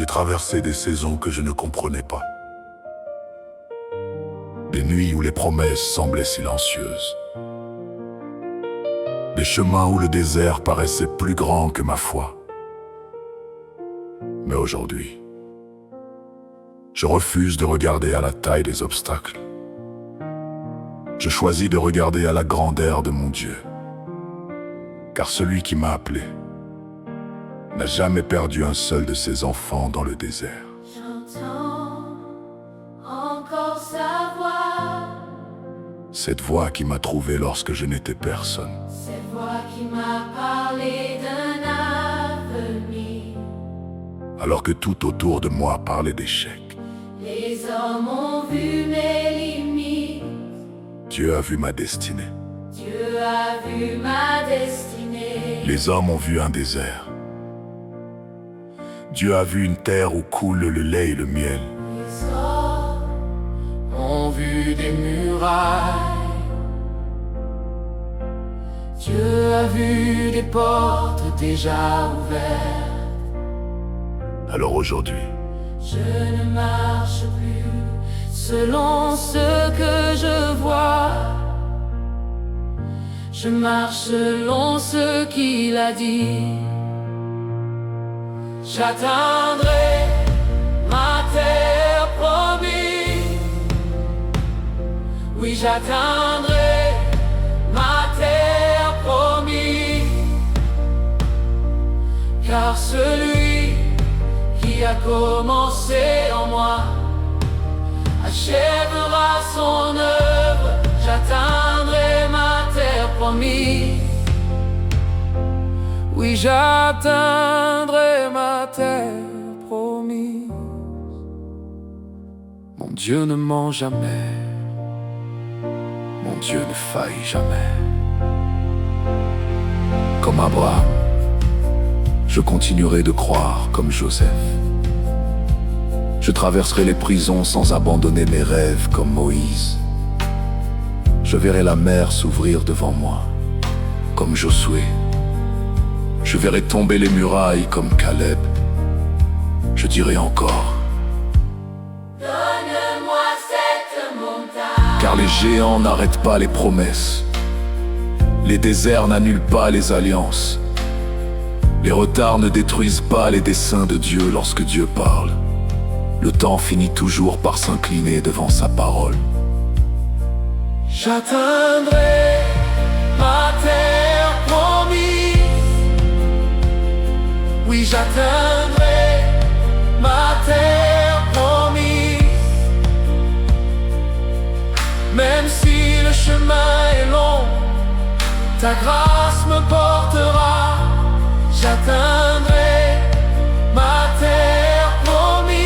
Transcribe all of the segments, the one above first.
J'ai traversé des saisons que je ne comprenais pas. Des nuits où les promesses semblaient silencieuses. Des chemins où le désert paraissait plus grand que ma foi. Mais aujourd'hui, je refuse de regarder à la taille des obstacles. Je choisis de regarder à la grandeur de mon Dieu. Car celui qui m'a appelé n'a jamais perdu un seul de ses enfants dans le désert. J'entends encore sa voix, Cette voix qui m'a trouvé lorsque je n'étais personne. cette voix qui m'a parlé d'un avenir. Alors que tout autour de moi parlait d'échec, Les hommes ont vu mes limites, Dieu a vu ma destinée. Dieu a vu ma destinée. Les hommes ont vu un désert. Dieu a vu une terre où coule le lait et le miel. Les hommes ont vu des murailles, Dieu a vu des portes déjà ouvertes. Alors aujourd'hui, Je ne marche plus selon ce que je vois. Je marche selon ce qu'il a dit. J'atteindrai ma terre promise. Oui, j'atteindrai ma terre promise. Car celui qui a commencé en moi achèvera son œuvre. J'atteindrai ma terre promise. Oui, j'atteindrai ma terre promise. Mon Dieu ne ment jamais, mon Dieu ne faillit jamais. Comme Abraham, je continuerai de croire comme Joseph. Je traverserai les prisons sans abandonner mes rêves comme Moïse. Je verrai la mer s'ouvrir devant moi comme Josué. Je verrai tomber les murailles comme Caleb. Je dirai encore: donne-moi cette montagne. Car les géants n'arrêtent pas les promesses. Les déserts n'annulent pas les alliances. Les retards ne détruisent pas les desseins de Dieu lorsque Dieu parle. Le temps finit toujours par s'incliner devant sa parole. J'atteindrai ma terre promise. Oui, j'atteindrai ma terre promise. Même si le chemin est long, ta grâce me portera. J'atteindrai ma terre promise.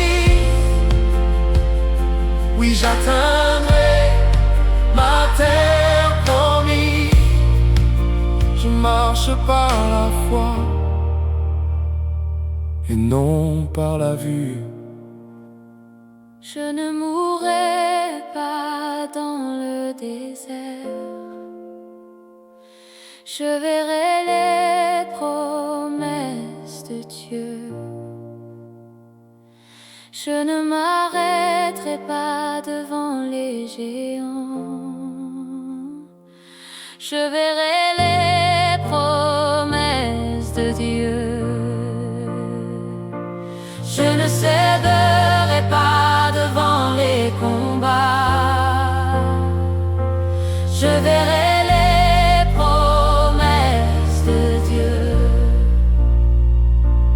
Oui, j'atteindrai ma terre promise. Je marche par la foi et non par la vue. Je ne mourrai pas dans le désert. Je verrai les promesses de Dieu. Je ne m'arrêterai pas devant les géants. Je verrai les promesses de Dieu. Je ne céderai pas devant les combats. Je verrai les promesses de Dieu.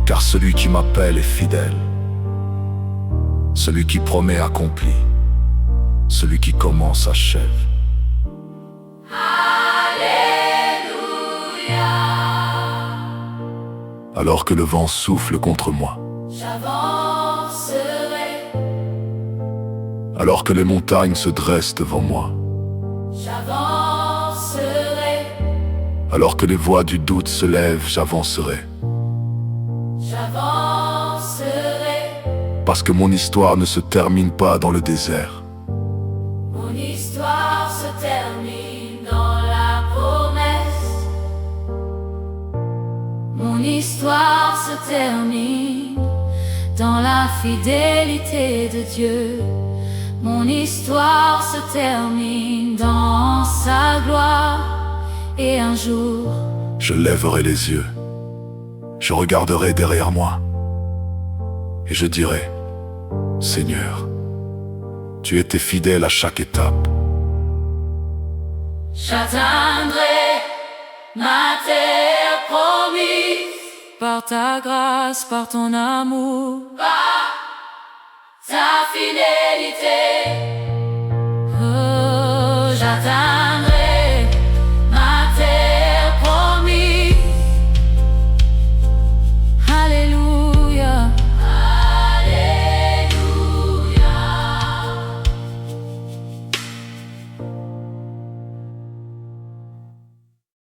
Car celui qui m'appelle est fidèle. Celui qui promet accomplit. Celui qui commence achève. Alléluia. Alors que le vent souffle contre moi, J'avancerai. alors que les montagnes se dressent devant moi, J'avancerai. alors que les voix du doute se lèvent, j'avancerai. J'avancerai. Parce que mon histoire ne se termine pas dans le désert. Mon histoire se termine dans la promesse. Mon histoire se termine dans la fidélité de Dieu. Mon histoire se termine dans sa gloire, et un jour, je lèverai les yeux, je regarderai derrière moi, et je dirai, Seigneur, tu étais fidèle à chaque étape. j'atteindrai ma terre promise, par ta grâce, par ton amour, par ta fidélité.